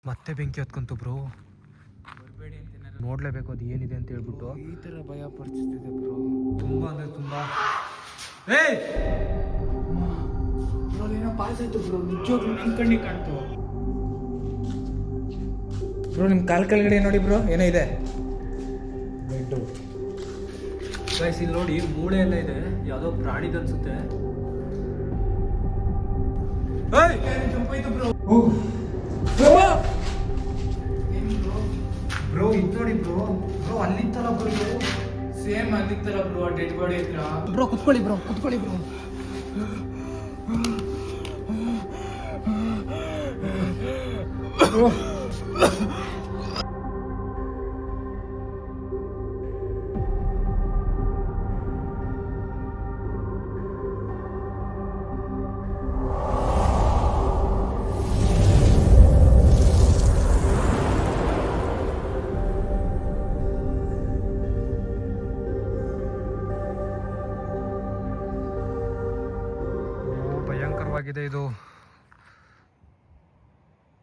ಮತ್ತೆ ಬೆಂಕಿ ಹತ್ಕೊಂತು ಬ್ರೋ. ಬರಬೇಡಿ ಅಂತ ನೋಡ್ಲೇಬೇಕು ಅದು ಏನಿದೆ ಅಂತ ಹೇಳ್ಬಿಟ್ಟು. ಈ ಥರ ಭಯ ಪಡಿಸ್ತಿದೆ ಬ್ರೋ. ತುಂಬ ಅಂದರೆ ತುಂಬ. ಬ್ರೋ ಏನೋ ಪಾಸ್ ಆಯ್ತು ಬ್ರೋ, ನಿಜವಾಗ್ಲೂ ನನ್ನ ಕಣ್ಣಿಗೆ ಕಾಣ್ತು ಬ್ರೋ. ನಿಮ್ಮ ಕಾಲ್ ಕೆಳಗಡೆ ನೋಡಿ ಬ್ರೋ, ಏನೋ ಇದೆ. ಬೆಡ್ಡು ಗೈಸ್, ಇಲ್ಲಿ ನೋಡಿ ಮೂಳೆ ಎಲ್ಲ ಇದೆ, ಯಾವುದೋ ಪ್ರಾಣಿದು ಅನ್ಸುತ್ತೆ. ಬ್ರೋ ಇದು ನೋಡಿ ಬ್ರೋ. ಬ್ರೋ ಅಲ್ಲಿತ್ತಲ್ಲ ಬ್ರೋ, ಇದು ಸೇಮ್ ಅಲ್ಲಿತ್ತಲ್ಲ ಬ್ರೋ, ಡೆಡ್ ಬಾಡಿ ಹತ್ರ. ಬ್ರೋ ಕುತ್ಕೊಳ್ಳಿ ಬ್ರೋ, ಕುತ್ಕೊಳ್ಳಿ ಬ್ರೋ. ಭಯಂಕರವಾಗಿದೆ ಇದು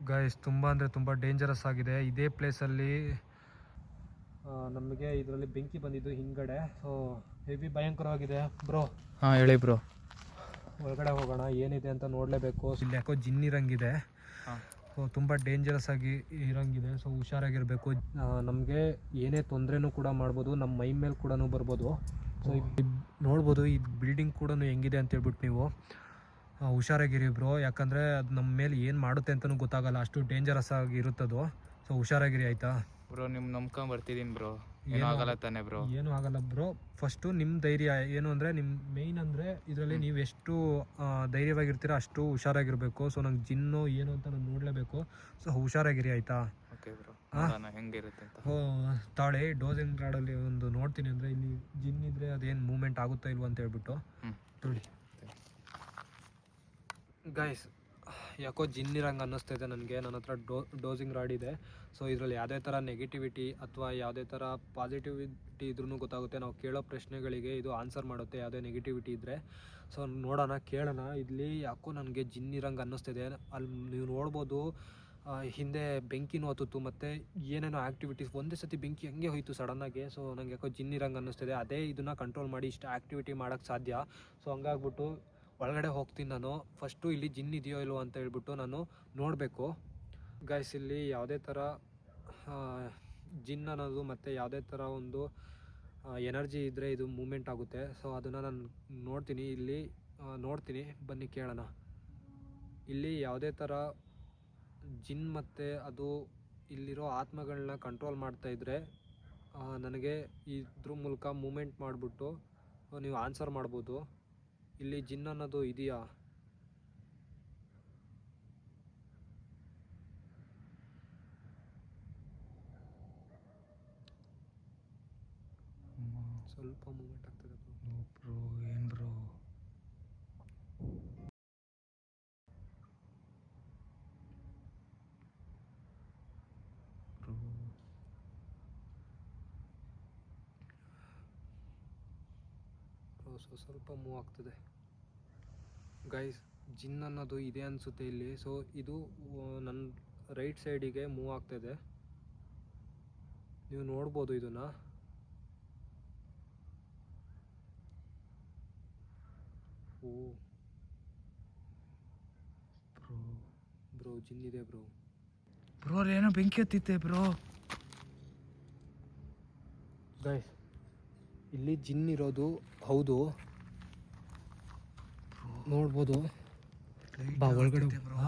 ಗೈಸ್, ತುಂಬ ಅಂದರೆ ತುಂಬ ಡೇಂಜರಸ್ ಆಗಿದೆ. ಇದೇ ಪ್ಲೇಸಲ್ಲಿ ನಮಗೆ ಇದರಲ್ಲಿ ಬೆಂಕಿ ಬಂದಿದ್ದು ಹಿಂದ್ಗಡೆ. ಸೊ ಹೆವಿ ಭಯಂಕರವಾಗಿದೆ ಬ್ರೋ. ಹಾಂ ಹೇಳಿ ಬ್ರೋ. ಒಳಗಡೆ ಹೋಗೋಣ, ಏನಿದೆ ಅಂತ ನೋಡಲೇಬೇಕು. ಇಲ್ಲಿ ಯಾಕೋ ಜಿನ್ ಇರಂಗಿದೆ. ಸೊ ತುಂಬ ಡೇಂಜರಸ್ ಆಗಿ ಇರಂಗಿದೆ. ಸೊ ಹುಷಾರಾಗಿರಬೇಕು. ನಮಗೆ ಏನೇ ತೊಂದರೆನೂ ಕೂಡ ಮಾಡ್ಬೋದು, ನಮ್ಮ ಮೈ ಮೇಲೆ ಕೂಡ ಬರ್ಬೋದು. ಸೊ ನೋಡ್ಬೋದು ಈ ಬಿಲ್ಡಿಂಗ್ ಕೂಡ ಹೆಂಗಿದೆ ಅಂತ ಹೇಳ್ಬಿಟ್ಟು ನೀವು ಹುಷಾರಾಗಿರಿ ಬ್ರೋ. ಯಾಕಂದರೆ ಅದು ನಮ್ಮ ಮೇಲೆ ಏನು ಮಾಡುತ್ತೆ ಅಂತಲೂ ಗೊತ್ತಾಗಲ್ಲ, ಅಷ್ಟು ಡೇಂಜರಸ್ ಆಗಿ ಇರುತ್ತದು. ಸೊ ಹುಷಾರಾಗಿರಿ ಆಯಿತಾ ಬ್ರೋ. ನಿಮ್ಮ ನಂಬ್ಕೊಂಡು ಬರ್ತಿದ್ದೀನಿ ಬ್ರೋ, ಏನೂ ಆಗಲ್ಲ ತಾನೆ ಬ್ರೋ? ಏನೂ ಆಗಲ್ಲ ಬ್ರೋ. ಫಸ್ಟು ನಿಮ್ಮ ಧೈರ್ಯ ಏನು ಅಂದರೆ, ನಿಮ್ಮ ಮೇಯ್ನ್ ಅಂದರೆ ಇದರಲ್ಲಿ ನೀವು ಎಷ್ಟು ಧೈರ್ಯವಾಗಿರ್ತೀರೋ ಅಷ್ಟು ಹುಷಾರಾಗಿರಬೇಕು. ಸೊ ನಂಗೆ ಜಿನ್ನು ಏನು ಅಂತ ನಾನು ನೋಡಲೇಬೇಕು. ಸೊ ಹುಷಾರಾಗಿರಿ ಆಯಿತಾ? ಓಕೆ ಬ್ರೋ, ಹೆಂಗಿರುತ್ತೆ ಅಂತ. ತಾಳೆ ಡೋಸಿಂಗ್ ರಾಡಲ್ಲಿ ಒಂದು ನೋಡ್ತೀನಿ, ಅಂದರೆ ಇಲ್ಲಿ ಜಿನ್ ಇದ್ದರೆ ಅದೇನು ಮೂವ್ಮೆಂಟ್ ಆಗುತ್ತಾ ಇಲ್ವ ಅಂತ ಹೇಳ್ಬಿಟ್ಟು ನೋಡಿ ಗೈಸ್. ಯಾಕೋ ಜಿನ್ ಇರಂಗೆ ಅನ್ನಿಸ್ತಾ ಇದೆ ನನಗೆ. ನನ್ನ ಹತ್ರ ಡೋಸಿಂಗ್ ರಾಡ್ ಇದೆ. ಸೊ ಇದರಲ್ಲಿ ಯಾವುದೇ ಥರ ನೆಗೆಟಿವಿಟಿ ಅಥವಾ ಯಾವುದೇ ಥರ ಪಾಸಿಟಿವಿಟಿ ಇದ್ರೂ ಗೊತ್ತಾಗುತ್ತೆ. ನಾವು ಕೇಳೋ ಪ್ರಶ್ನೆಗಳಿಗೆ ಇದು ಆನ್ಸರ್ ಮಾಡುತ್ತೆ, ಯಾವುದೇ ನೆಗೆಟಿವಿಟಿ ಇದ್ದರೆ. ಸೊ ನೋಡೋಣ, ಕೇಳೋಣ. ಇಲ್ಲಿ ಯಾಕೋ ನನಗೆ ಜಿನ್ ಇರಂಗೆ ಅನ್ನಿಸ್ತಿದೆ. ಅಲ್ಲಿ ನೀವು ನೋಡ್ಬೋದು ಹಿಂದೆ ಬೆಂಕಿನೂ ಹತ್ತಿತ್ತು, ಮತ್ತು ಏನೇನೋ ಆ್ಯಕ್ಟಿವಿಟೀಸ್. ಒಂದೇ ಸತಿ ಬೆಂಕಿ ಹಂಗೆ ಹೋಯಿತು ಸಡನ್ನಾಗಿ. ಸೊ ನನಗೆ ಯಾಕೋ ಜಿನ್ ಇರಂಗೆ ಅನ್ನಿಸ್ತಿದೆ. ಅದೇ ಇದನ್ನು ಕಂಟ್ರೋಲ್ ಮಾಡಿ ಇಷ್ಟು ಆ್ಯಕ್ಟಿವಿಟಿ ಮಾಡೋಕ್ಕೆ ಸಾಧ್ಯ. ಸೊ ಹಂಗಾಗ್ಬಿಟ್ಟು ಒಳಗಡೆ ಹೋಗ್ತೀನಿ ನಾನು. ಫಸ್ಟು ಇಲ್ಲಿ ಜಿನ್ ಇದೆಯೋ ಇಲ್ವೋ ಅಂತ ಹೇಳ್ಬಿಟ್ಟು ನಾನು ನೋಡಬೇಕು ಗೈಸ್. ಇಲ್ಲಿ ಯಾವುದೇ ಥರ ಜಿನ್ ಅನ್ನೋದು ಮತ್ತು ಯಾವುದೇ ಥರ ಒಂದು ಎನರ್ಜಿ ಇದ್ದರೆ ಇದು ಮೂಮೆಂಟ್ ಆಗುತ್ತೆ. ಸೊ ಅದನ್ನು ನಾನು ನೋಡ್ತೀನಿ, ಇಲ್ಲಿ ನೋಡ್ತೀನಿ. ಬನ್ನಿ ಕೇಳೋಣ. ಇಲ್ಲಿ ಯಾವುದೇ ಥರ ಜಿನ್ ಮತ್ತು ಅದು ಇಲ್ಲಿರೋ ಆತ್ಮಗಳನ್ನ ಕಂಟ್ರೋಲ್ ಮಾಡ್ತಾಯಿದ್ರೆ ನನಗೆ ಇದ್ರ ಮೂಲಕ ಮೂಮೆಂಟ್ ಮಾಡಿಬಿಟ್ಟು ನೀವು ಆನ್ಸರ್ ಮಾಡ್ಬೋದು. ಇಲ್ಲಿ ಜಿನ್ ಅನ್ನೋದು ಇದೆಯಾ? ಸ್ವಲ್ಪ ಮೂಮೆಂಟ್ ಆಗ್ತದೆ ಬ್ರೋ. ಏನು ಬ್ರೋ? ಸ್ವಲ್ಪ ಮೂವ್ ಆಗ್ತದೆ ಗೈಸ್. ಜಿನ್ ಅನ್ನೋದು ಇದೆ ಅನಿಸುತ್ತೆ ಇಲ್ಲಿ. ಸೊ ಇದು ನನ್ನ ರೈಟ್ ಸೈಡಿಗೆ ಮೂವ್ ಆಗ್ತಾಯಿದೆ, ನೀವು ನೋಡ್ಬೋದು ಇದನ್ನು. ಓ ಬ್ರೋ ಜಿನ್ ಇದೆ ಬ್ರೋ. ಬ್ರೋ ಏನೋ ಬೆಂಕಿ ಹತ್ತಿತ್ತೆ ಬ್ರೋ. ಗೈಸ್ ಇಲ್ಲಿ ಜಿನ್ ಇರೋದು ಹೌದು, ನೋಡ್ಬೋದು. ಬಾ ಒಳಗಡೆ ಬ್ರೋ.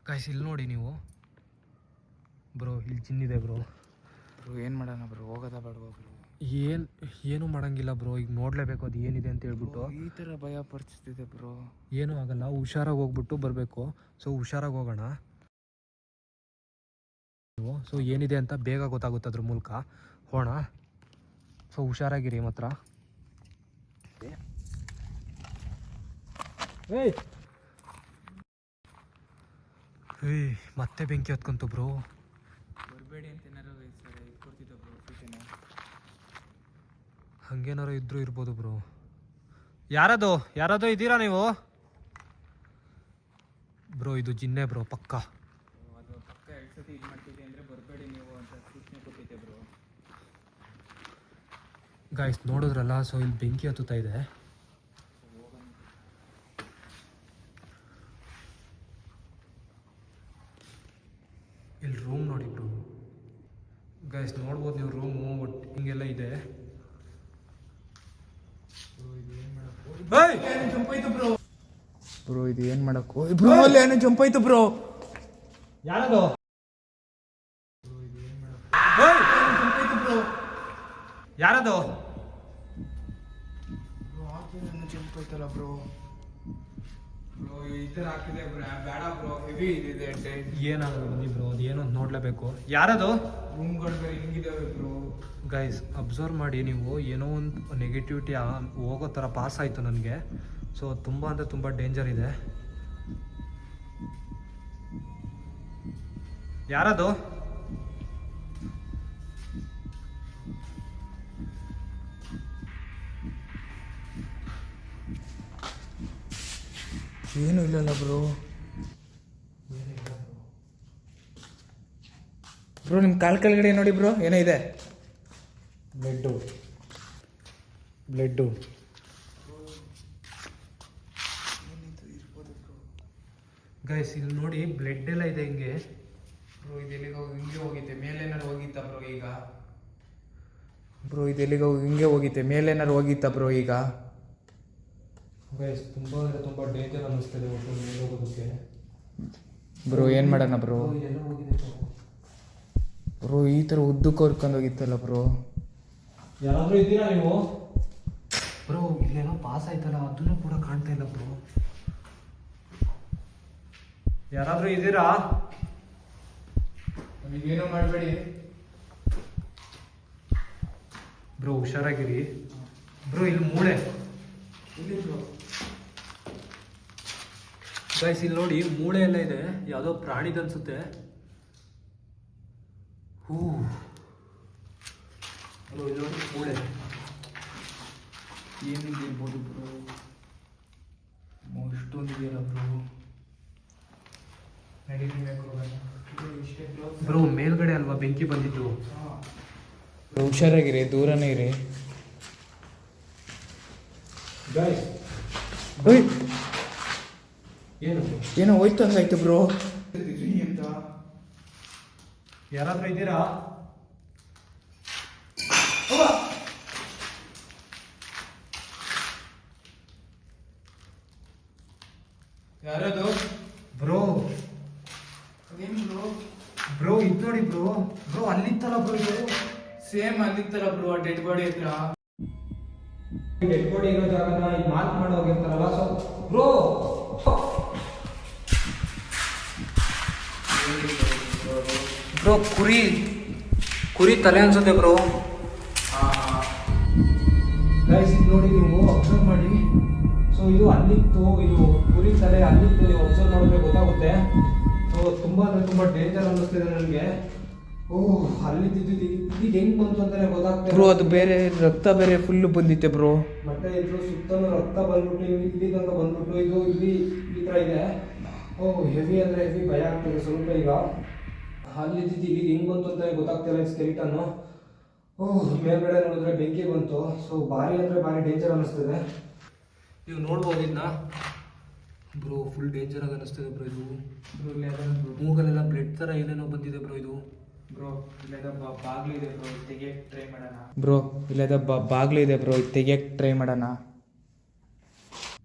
ಗೈಸ್ ಇಲ್ಲಿ ನೋಡಿ ನೀವು ಬ್ರೋ, ಇಲ್ಲಿ ಜಿನ್ ಇದೆ ಬ್ರೋ. ಬ್ರೋ ಏನು ಮಾಡೋಣ ಬ್ರೋ? ಹೋಗೋದಾ ಬೇಡವಾ ಬ್ರೋ? ಏನು ಮಾಡೋಂಗಿಲ್ಲ ಬ್ರೋ, ಈಗ ನೋಡಲೇಬೇಕು ಅದು ಏನಿದೆ ಅಂತ ಹೇಳ್ಬಿಟ್ಟು. ಈ ಥರ ಭಯ ಪಡಿಸ್ತಿದೆ ಬ್ರೋ. ಏನೂ ಆಗಲ್ಲ, ಹುಷಾರಾಗಿ ಹೋಗ್ಬಿಟ್ಟು ಬರಬೇಕು. ಸೊ ಹುಷಾರಾಗಿ ಹೋಗೋಣ. ಸೊ ಏನಿದೆ ಅಂತ ಬೇಗ ಗೊತ್ತಾಗುತ್ತೆ ಅದ್ರ ಮೂಲಕ ಹೋಗೋಣ. ಸೊ ಹುಷಾರಾಗಿರಿ ಮಾತ್ರ. ಮತ್ತೆ ಬೆಂಕಿ ಹತ್ಕೊಂತು ಬ್ರೋ. ಬರಬೇಡಿ ಅಂತ ಏನಾರು ಕೊಡ್ತಿದ್ದ ಬ್ರೋ ಸೂಚನೆ. ಹಂಗೇನಾರು ಇದ್ರೂ ಇರ್ಬೋದು ಬ್ರೋ. ಯಾರದು ಇದ್ದೀರಾ ನೀವು ಬ್ರೋ? ಇದು ಜಿನ್ನೆ ಬ್ರೋ, ಪಕ್ಕ. ಅದು ಪಕ್ಕ ಸತಿ ಇದು ಮಾಡ್ತಿದ್ದೆ ಅಂದರೆ ಬರಬೇಡಿ ನೀವು ಅಂತ ಸೂಚನೆ ಕೊಟ್ಟಿದ್ದೆ ಬ್ರೋ. ಗಾಯ್ಸ್ ನೋಡಿದ್ರಲ್ಲ, ಸೊ ಇಲ್ಲಿ ಬೆಂಕಿ ಹತ್ತುತ್ತಾ ಇದೆ. ಇಲ್ಲಿ ರೂಮ್ ನೋಡಿ ಬ್ರೋ. ಗೈಸ್ ನೋಡ್ಬೋದು ನೀವು, ರೂಮು ಒಟ್ಟು ಹಿಂಗೆಲ್ಲ ಇದೆ. ಜಂಪ್ ಆಯ್ತು ಬ್ರೋ. ಬ್ರೋ ಇದು ಏನು ಮಾಡಕ್ಕೋ ಬ್ರೋ, ಅಲ್ಲಿ ಏನೋ ಜಂಪ್ ಆಯ್ತು ಬ್ರೋ. ಯಾರದು? ಯಾರದು? ಜಂಪ್ ಆಯ್ತಲ್ಲ ಬ್ರೋ. ಬ್ರೋ ಈ ಥರ ಆಗ್ತಿದೆ ಬ್ರೋ, ಬೇಡ ಬ್ರೋ, ಹೆವಿ ಇದೆ. ಏನಾಗಲ್ಲ ಬನ್ನಿ ಬ್ರೋ, ಅದು ಏನೋ ನೋಡಲೇಬೇಕು. ಯಾರದು? ರೂಮ್ಗಳು ಬೇರೆ ಹಿಂಗಿದಾವೆ ಬ್ರೋ. ಗೈಸ್ ಅಬ್ಸರ್ವ್ ಮಾಡಿ ನೀವು, ಏನೋ ಒಂದು ನೆಗೆಟಿವಿಟಿ ಹೋಗೋ ಥರ ಪಾಸ್ ಆಯಿತು ನನಗೆ. ಸೊ ತುಂಬ ಅಂದರೆ ತುಂಬ ಡೇಂಜರ್ ಇದೆ. ಯಾರದು? ಏನೂ ಇಲ್ಲಲ್ಲ ಬ್ರೋ. ಬ್ರೋ ನಿಮ್ಮ ಕೆಳಗಡೆ ನೋಡಿ ಬ್ರೋ, ಏನೋ ಇದೆ. ಬ್ಲಡ್ಡು ಗೈಸ್ ಇಲ್ಲಿ ನೋಡಿ, ಬ್ಲಡ್ ಎಲ್ಲ ಇದೆ ಹಿಂಗೆ. ಬ್ರೋ ಇದು ಎಲ್ಲಿಗೆ ಹಿಂಗೆ ಹೋಗಿತ್ತೆ, ಮೇಲೇನಾರು ಹೋಗಿತ್ತಾ ಬ್ರೋ ಈಗ? ಬ್ರೋ ಇದು ಎಲ್ಲಿಗೆ ಹಿಂಗೆ ಹೋಗಿತ್ತೆ, ಮೇಲೇನಾರು ಹೋಗಿತ್ತಾ ಬ್ರೋ ಈಗ? ಗೈಸ್ ತುಂಬ ಅಂದರೆ ತುಂಬ ಡೇಂಜರ್ ಅನ್ನಿಸ್ತದೆ ಒಟ್ಟು ಮೇಲೆ ಹೋಗೋದಕ್ಕೆ. ಬ್ರೋ ಏನು ಮಾಡೋಣ ಬ್ರೋ? ಎಲ್ಲ ಹೋಗಿದೆ ಬ್ರೋ ಈ ಥರ ಉದ್ದಕ್ಕೆ ಹೊರ್ಕೊಂಡು ಹೋಗಿತ್ತಲ್ಲ ಬ್ರೋ. ಯಾರಾದರೂ ಇದ್ದೀರಾ ನೀವು? ಬ್ರೋ ಇಲ್ಲೇನೋ ಪಾಸ್ ಆಯ್ತಲ್ಲ, ಅದನ್ನು ಕೂಡ ಕಾಣ್ತಾ ಇಲ್ಲ ಬ್ರೋ. ಯಾರಾದರೂ ಇದ್ದೀರಾ? ನಮಗೇನೋ ಮಾಡಬೇಡಿ ಬ್ರೋ, ಹುಷಾರಾಗಿರಿ ಬ್ರೋ. ಇಲ್ಲಿ ಮೂಳೆ ಇಲ್ಲಿ ಬ್ರೋ. ಗೈಸ್ ಇಲ್ಲಿ ನೋಡಿ, ಮೂಳೆ ಎಲ್ಲ ಇದೆ, ಯಾವುದೋ ಪ್ರಾಣಿದು ಅನ್ಸುತ್ತೆ. ಬ್ರೋ ಇಲ್ಲಿ ನೋಡಿ ಮೂಳೆ. ಏನಿದೆ ಇರ್ಬೋದು ಬ್ರೋ, ಇಷ್ಟೊಂದಿದೆಯಲ್ಲ ಬ್ರೋ. ಬ್ರೋ ಮೇಲ್ಗಡೆ ಅಲ್ವಾ ಬೆಂಕಿ ಬಂದಿದ್ದು? ಹುಷಾರಾಗಿರಿ, ದೂರನೇ ಇರಿ. ಗೈಸ್ ಏನು ಏನೋ ಹೋಯ್ತು ಹಂಗಾಯ್ತು ಬ್ರೋ. ಅಂತ ಯಾರಾದ್ರೂ ಇದ್ದೀರಾ? ಯಾರದು ಬ್ರೋ? ಏನು ಬ್ರೋ? ಬ್ರೋ ಇದು ನೋಡಿ ಬ್ರೋ. ಬ್ರೋ ಅಲ್ಲಿತ್ತಲ್ಲ ಬ್ರೋ, ಇದು ಸೇಮ್ ಅಲ್ಲಿತ್ತಲ್ಲ ಬ್ರೋ, ಡೆಡ್ ಬಾಡಿ ಹತ್ರ. ಡೆಡ್ ಬಾಡಿ ಇರೋ ಜಾಗನ ಈಗ ಮಾರ್ಕ್ ಮಾಡಿ ಹೋಗಿರ್ತಾರಲ್ಲ. ಸೊ ಬ್ರೋ ಬ್ರೋ ಕುರಿ ತಲೆ ಅನ್ಸುತ್ತೆ ಬ್ರೋ. ಗೈಸ್ ಇದು ನೋಡಿ, ನೀವು ಅಬ್ಸರ್ವ್ ಮಾಡಿ. ಸೊ ಇದು ಅಲ್ಲಿತ್ತು, ಇದು ಕುರಿ ತಲೆ ಅಲ್ಲಿತ್ತು, ನೀವು ಅಬ್ಸರ್ವ್ ಮಾಡಿದ್ರೆ ಗೊತ್ತಾಗುತ್ತೆ. ಸೊ ತುಂಬ ಅಂದರೆ ತುಂಬ ಡೇಂಜರ್ ಅನ್ನಿಸ್ತಿದೆ ನನಗೆ. ಅಲ್ಲಿದ್ದು ಈಗ ಹೆಂಗ್ ಬಂತು ಅಂತಾನೆ ಗೊತ್ತಾಗ್ತದೆ ಬ್ರೋ. ಅದು ಬೇರೆ ರಕ್ತ ಬೇರೆ ಫುಲ್ ಬಂದಿತ್ತೆ ಬ್ರೋ. ಮತ್ತೆ ಇದ್ರ ಸುತ್ತಲೂ ರಕ್ತ ಬಂದ್ಬಿಟ್ಟು ಇಲ್ಲಿ ತನಕ ಬಂದ್ಬಿಟ್ಟು ಇದು ಇಲ್ಲಿ ಈ ಥರ ಇದೆ. ಹೆವಿ ಅಂದರೆ ಹೆವಿ ಭಯ ಆಗ್ತದೆ ಸ್ವಲ್ಪ. ಈಗ ಅಲ್ಲಿದ್ದು ಈಗ ಹೆಂಗ್ ಬಂತು ಅಂತ ಗೊತ್ತಾಗ್ತಿಲ್ಲ ಸ್ಕೆಲಿಟನ್ನು. ಮೇಲ್ಗಡೆ ನೋಡಿದ್ರೆ ಬೆಂಕಿ ಬಂತು. ಸೊ ಭಾರಿ ಅಂದರೆ ಭಾರಿ ಡೇಂಜರ್ ಅನ್ನಿಸ್ತದೆ. ನೀವು ನೋಡ್ಬೋದು ಇದನ್ನ ಬ್ರೋ, ಫುಲ್ ಡೇಂಜರ್ ಆಗಿ ಅನ್ನಿಸ್ತದೆ ಬ್ರೋ. ಇದು ಬ್ರೋ ಇಲ್ಲಿ ಮೂಗಲೆಲ್ಲ ಬ್ಲಡ್ ಥರ ಏನೇನೋ ಬಂದಿದೆ ಬ್ರೋ. ಇದು ಬ್ರೋ ಇಲ್ಲದ ಬಾಗ್ಲು ಇದೆ ಬ್ರೋ, ತೆಗಿಯಕ್ಕೆ ಟ್ರೈ ಮಾಡೋಣ. ಬ್ರೋ ಇಲ್ಲದ ಬಾಗ್ಲು ಇದೆ ಬ್ರೋ, ತೆಗಿಯಕ್ಕೆ ಟ್ರೈ ಮಾಡೋಣ.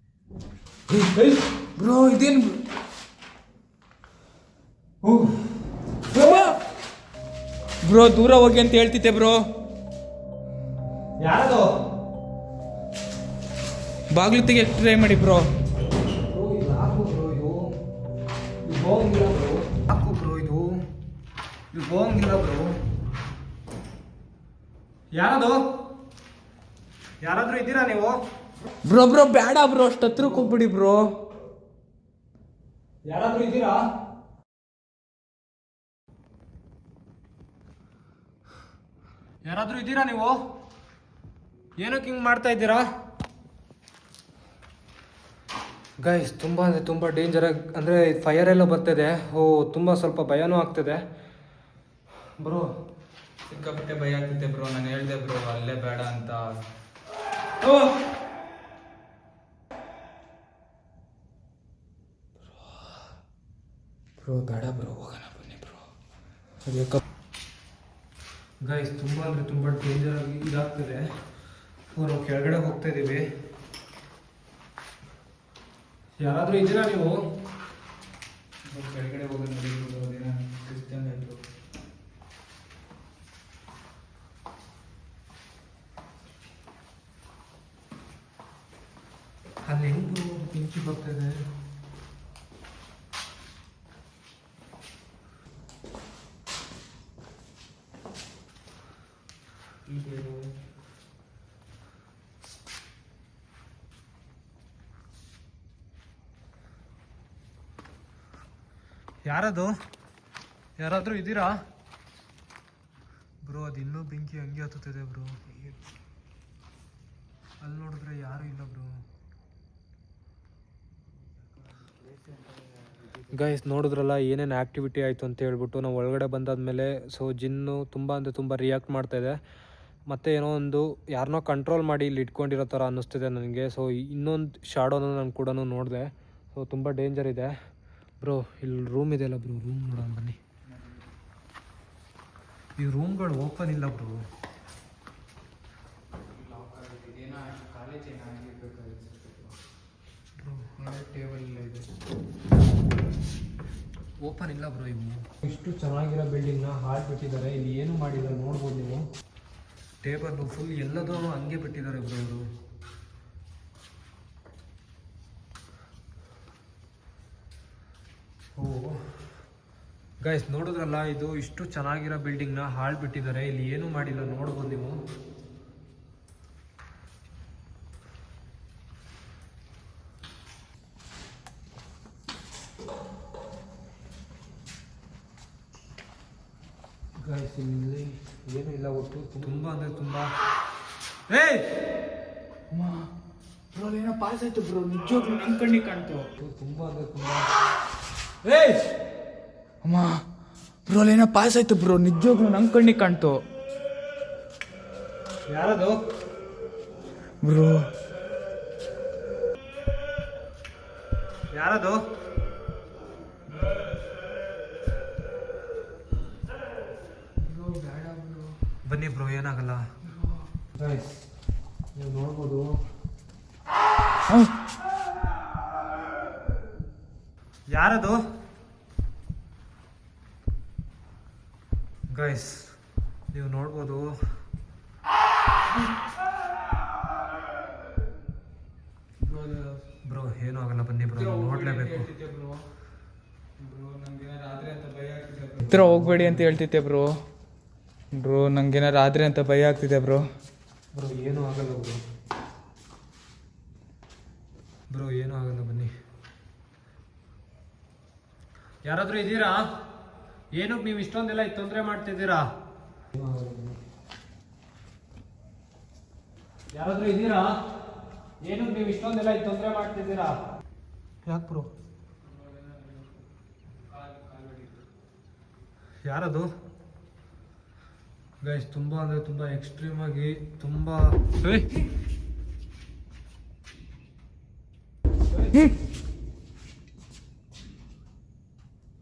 ಬ್ರೋ ಇದೇನು ಬ್ರೋ? ದೂರ ಹೋಗಿ ಅಂತ ಹೇಳ್ತಿದ್ದೆ ಬ್ರೋ. ಯಾರದು? ಬಾಗ್ಲು ತೆಗಿಯಕ್ಕೆ ಟ್ರೈ ಮಾಡಿ ಬ್ರೋ. ಬ್ರೋ ಇದು ಹಾಕು ಬ್ರೋ. ಇದು ಹೋಗಂಗಿಲ್ಲ ಬ್ರೋ. ಹಾಕು ಬ್ರೋ. ಇದು ಹೋಗಂಗಿಲ್ಲ ಬ್ರೋ. ಯಾರದು? ಯಾರಾದ್ರೂ ಇದ್ದೀರಾ ನೀವು? ಬ್ರೋ ಬೇಡ ಬ್ರೋ, ಅಷ್ಟು ಹತ್ರಕ್ಕೆ ಹೋಗ್ಬಿಡಿ ಬ್ರೋ. ಯಾರಾದ್ರೂ ಇದ್ದೀರಾ? ಯಾರಾದ್ರೂ ಇದ್ದೀರಾ ನೀವು? ಏನಕ್ಕೆ ಹಿಂಗೆ ಮಾಡ್ತಾ ಇದ್ದೀರಾ? ಗೈಸ್ ತುಂಬ ಅಂದರೆ ತುಂಬ ಡೇಂಜರಾಗಿ, ಅಂದರೆ ಫೈರ್ ಎಲ್ಲ ಬರ್ತಿದೆ. ತುಂಬ ಸ್ವಲ್ಪ ಭಯನೂ ಆಗ್ತಿದೆ. ಬ್ರೋ ಸಿಕ್ಕಾಪಟ್ಟೆ ಭಯ ಆಗ್ತಿದೆ ಬ್ರೋ. ನಾನು ಹೇಳ್ದೆ ಬ್ರೋ ಅಲ್ಲೇ ಬೇಡ ಅಂತ. ಬ್ರೋ ಬೇಡ ಬ್ರೋ, ಹೋಗೋಣ ಬನ್ನಿ ಬ್ರೋ. ಗೈಸ್ ತುಂಬ ಅಂದರೆ ತುಂಬ ಡೇಂಜರ್ ಆಗಿ ಇದಾಗ್ತಿದೆ. ನಾವು ಕೆಳಗಡೆ ಹೋಗ್ತಾ ಇದ್ದೀವಿ. ಯಾರಾದರೂ ಇದ್ದೀರಾ ನೀವು? ಕೆಳಗಡೆ ಹೋಗೋದು ನೋಡಿ, ಕ್ರಿಶ್ಚಿಯನ್ ಆಯಿತು. ಅಲ್ಲಿ ಹೆಂಗೆ ಬೆಂಕಿ ಬರ್ತಾ ಇದೆ? ಯಾರದು? ಯಾರಾದರೂ ಇದ್ದೀರಾ ಬ್ರೋ? ಅದು ಇನ್ನೂ ಬೆಂಕಿ ಹಂಗೆ ಹತ್ತುತ್ತಿದೆ ಬ್ರೋ. ಅಲ್ಲಿ ನೋಡಿದ್ರೆ ಯಾರು ಇಲ್ಲ ಬ್ರೋ. ಗೈಸ್ ನೋಡಿದ್ರಲ್ಲ ಏನೇನು ಆ್ಯಕ್ಟಿವಿಟಿ ಆಯಿತು ಅಂತ ಹೇಳ್ಬಿಟ್ಟು. ನಾವು ಒಳಗಡೆ ಬಂದಾದ್ಮೇಲೆ ಸೊ ಜಿನ್ನು ತುಂಬ ಅಂದರೆ ತುಂಬ ರಿಯಾಕ್ಟ್ ಮಾಡ್ತಾಯಿದೆ. ಮತ್ತು ಏನೋ ಒಂದು ಯಾರನ್ನೋ ಕಂಟ್ರೋಲ್ ಮಾಡಿ ಇಲ್ಲಿ ಇಟ್ಕೊಂಡಿರೋ ಥರ ಅನ್ನಿಸ್ತಿದೆ ನನಗೆ. ಸೊ ಇನ್ನೊಂದು ಶಾಡೋನು ನಾನು ಕೂಡ ನೋಡಿದೆ. ಸೊ ತುಂಬ ಡೇಂಜರ್ ಇದೆ ಬ್ರೋ. ಇಲ್ಲಿ ರೂಮ್ ಇದೆಯಲ್ಲ ಬ್ರೋ, ರೂಮ್ ನೋಡೋಣ ಬನ್ನಿ. ಈ ರೂಮ್ಗಳು ಓಪನ್ ಇಲ್ಲ ಬ್ರೋ. ಟೇಬಲ್ ಇದೆ, ಓಪನ್ ಇಲ್ಲ ಬ್ರೋ. ಇವು ಇಷ್ಟು ಚೆನ್ನಾಗಿರೋ ಬಿಲ್ಡಿಂಗ್ನ ಹಾಳು ಬಿಟ್ಟಿದ್ದಾರೆ. ಇಲ್ಲಿ ಏನು ಮಾಡಿದ್ದಾರೆ ನೋಡ್ಬೋದು ನೀವು. ಟೇಬಲ್ ಫುಲ್ ಎಲ್ಲದೂ ಹಂಗೆ ಬಿಟ್ಟಿದ್ದಾರೆ ಬ್ರೋ ಇವರು. ಓ ಗೈಸ್ ನೋಡಿದ್ರಲ್ಲ, ಇದು ಇಷ್ಟು ಚೆನ್ನಾಗಿರೋ ಬಿಲ್ಡಿಂಗ್ನ ಹಾಳು ಬಿಟ್ಟಿದ್ದಾರೆ. ಇಲ್ಲಿ ಏನು ಮಾಡಿಲ್ಲ ನೋಡ್ಬೋದು ನೀವು. ಗೈಸ್ ಇಲ್ಲಿ ಏನು ಇಲ್ಲ ಒಟ್ಟು. ತುಂಬ ಅಂದರೆ ತುಂಬ ಬ್ರೋ ಏನೋ ಪಾಸ್ ಆಯ್ತು ಬ್ರೋ. ನಿಜವಾಗ್ಲೂ ನನ್ನ ಕಣ್ಣಿಗೆ ಕಾಣ್ತು. ತುಂಬ ಅಂದರೆ ತುಂಬ ಅಮ್ಮ ಬ್ರೋ ಏನೋ ಪಾಸ್ ಆಯ್ತು ಬ್ರೋ. ನಿಜವಾಗ್ಲೂ ನನ್ನ ಕಣ್ಣಿಗೆ ಕಾಣ್ತು. ಯಾರದು ಬ್ರೋ? ಯಾರದು? ಬ್ರೋ ಬೇಡ ಬ್ರೋ. ಬನ್ನಿ ಬ್ರೋ, ಏನಾಗಲ್ಲ. ಗೈಸ್ ನೀವು ನೋಡ್ಬೋದು. ಯಾರದು? ಗೈಸ್ ನೀವು ನೋಡ್ಬೋದು. ಬ್ರೋ ಏನೂ ಆಗಲ್ಲ, ಬನ್ನಿ ಬ್ರೋ, ನೋಡ್ಲೇಬೇಕು. ಹತ್ರ ಹೋಗ್ಬೇಡಿ ಅಂತ ಹೇಳ್ತಿದ್ದೆ ಬ್ರೋ. ಬ್ರೋ ನಂಗೇನಾರು ಆದ್ರೆ ಅಂತ ಭಯ ಆಗ್ತಿದೆ ಬ್ರೋ. ಬ್ರೋ ಏನೂ ಆಗಲ್ಲ ಬ್ರೋ. ಬ್ರೋ ಏನೂ ಆಗಲ್ಲ, ಬನ್ನಿ. ಯಾರಾದರೂ ಇದ್ದೀರಾ? ಏನಕ್ಕೆ ನೀವು ಇಷ್ಟೊಂದೆಲ್ಲ ತೊಂದರೆ ಮಾಡ್ತಿದ್ದೀರಾ? ಯಾರಾದರೂ ಇದ್ದೀರಾ? ಏನಕ್ಕೆ ನೀವು ಇಷ್ಟೊಂದೆಲ್ಲ ತೊಂದರೆ ಮಾಡ್ತಿದ್ದೀರಾ? ಯಾಕೆ ಬ್ರೋ? ಯಾರದು? ಗೈಸ್ ತುಂಬ ಅಂದರೆ ತುಂಬ ಎಕ್ಸ್ಟ್ರೀಮ್ ಆಗಿ ತುಂಬ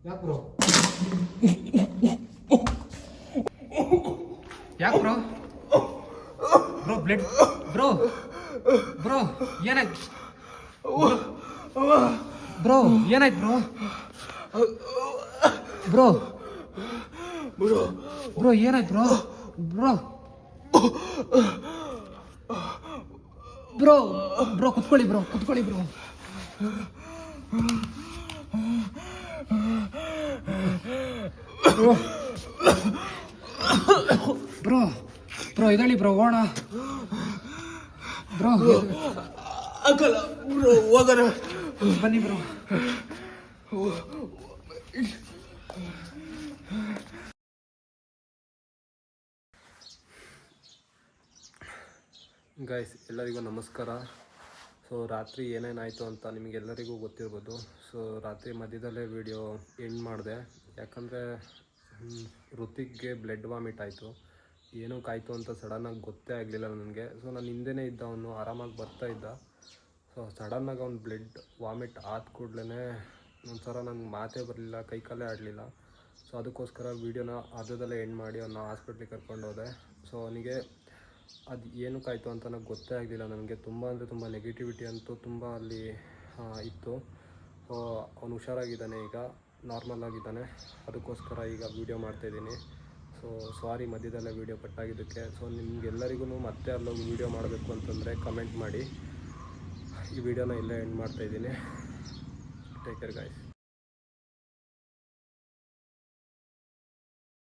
ಯಾಕೆ ಬ್ರೋ? ಯಾಕೆ bro? Bro blood bro. Bro ಏನಾಯ್ತು ಬ್ರೋ? ಏನಾಯ್ತು ಬ್ರೋ? ಬ್ರೋ ಬ್ರೋ ಬ್ರೋ ಏನಾಯ್ತು ಬ್ರೋ? ಬ್ರೋ ಬ್ರೋ ಬ್ರೋ ಕುತ್ಕೊಳ್ಳಿ ಬ್ರೋ, ಕುತ್ಕೊಳ್ಳಿ ಬ್ರೋ. ಬ್ರೋ ಬ್ರೋ ಇದಳಿ ಬ್ರೋ, ಹೋಗೋಣ ಬ್ರೋ. ಆಗಲ್ಲ ಬ್ರೋ, ಹೋಗೋಣ ಬನ್ನಿ ಬ್ರೋ. ಗೈಸ್ ಎಲ್ಲರಿಗೂ ನಮಸ್ಕಾರ. ಸೊ ರಾತ್ರಿ ಏನೇನಾಯಿತು ಅಂತ ನಿಮಗೆಲ್ಲರಿಗೂ ಗೊತ್ತಿರ್ಬೋದು. ಸೊ ರಾತ್ರಿ ಮಧ್ಯದಲ್ಲೇ ವಿಡಿಯೋ ಎಂಡ್ ಮಾಡಿದೆ, ಯಾಕಂದರೆ ಋತಿಕ್ಗೆ ಬ್ಲಡ್ ವಾಮಿಟ್ ಆಯಿತು. ಏನಕ್ಕಾಯಿತು ಅಂತ ಸಡನ್ನಾಗಿ ಗೊತ್ತೇ ಆಗಲಿಲ್ಲ ನನಗೆ. ಸೊ ನಾನು ಹಿಂದೆನೇ ಇದ್ದ, ಅವನು ಆರಾಮಾಗಿ ಬರ್ತಾಯಿದ್ದ. ಸೊ ಸಡನ್ನಾಗಿ ಅವ್ನು ಬ್ಲಡ್ ವಾಮಿಟ್ ಆದ ಕೂಡಲೇ ಒಂಥರ ನಂಗೆ ಮಾತೇ ಬರಲಿಲ್ಲ, ಕೈಕಾಲೇ ಆಡಲಿಲ್ಲ. ಸೊ ಅದಕ್ಕೋಸ್ಕರ ವೀಡಿಯೋನ ಅರ್ಧದಲ್ಲೇ ಎಂಡ್ ಮಾಡಿ ಅವನ್ನ ಹಾಸ್ಪಿಟ್ಲಿಗೆ ಕರ್ಕೊಂಡು ಹೋದೆ. ಸೊ ಅವನಿಗೆ ಅದು ಏನಕ್ಕಾಯಿತು ಅಂತ ನನಗೆ ಗೊತ್ತೇ ಆಗಲಿಲ್ಲ. ನನಗೆ ತುಂಬ ಅಂದರೆ ತುಂಬ ನೆಗೆಟಿವಿಟಿ ಅಂತೂ ತುಂಬ ಅಲ್ಲಿ ಇತ್ತು. ಸೊ ಅವನು ಹುಷಾರಾಗಿದ್ದಾನೆ, ಈಗ ನಾರ್ಮಲ್ ಆಗಿದ್ದಾನೆ. ಅದಕ್ಕೋಸ್ಕರ ಈಗ ವೀಡಿಯೋ ಮಾಡ್ತಾಯಿದ್ದೀನಿ. ಸೊ ಸಾರಿ ಮಧ್ಯದಲ್ಲೇ ವೀಡಿಯೋ ಕಟ್ಟಾಗಿದ್ದಕ್ಕೆ. ಸೊ ನಿಮಗೆಲ್ಲರಿಗೂ ಮತ್ತೆ ಅಲ್ಲೋಗಿ ವೀಡಿಯೋ ಮಾಡಬೇಕು ಅಂತಂದರೆ ಕಮೆಂಟ್ ಮಾಡಿ. ಈ ವಿಡಿಯೋನ ಇಲ್ಲೇ ಎಂಡ್ ಮಾಡ್ತಾಯಿದ್ದೀನಿ. Take care guys.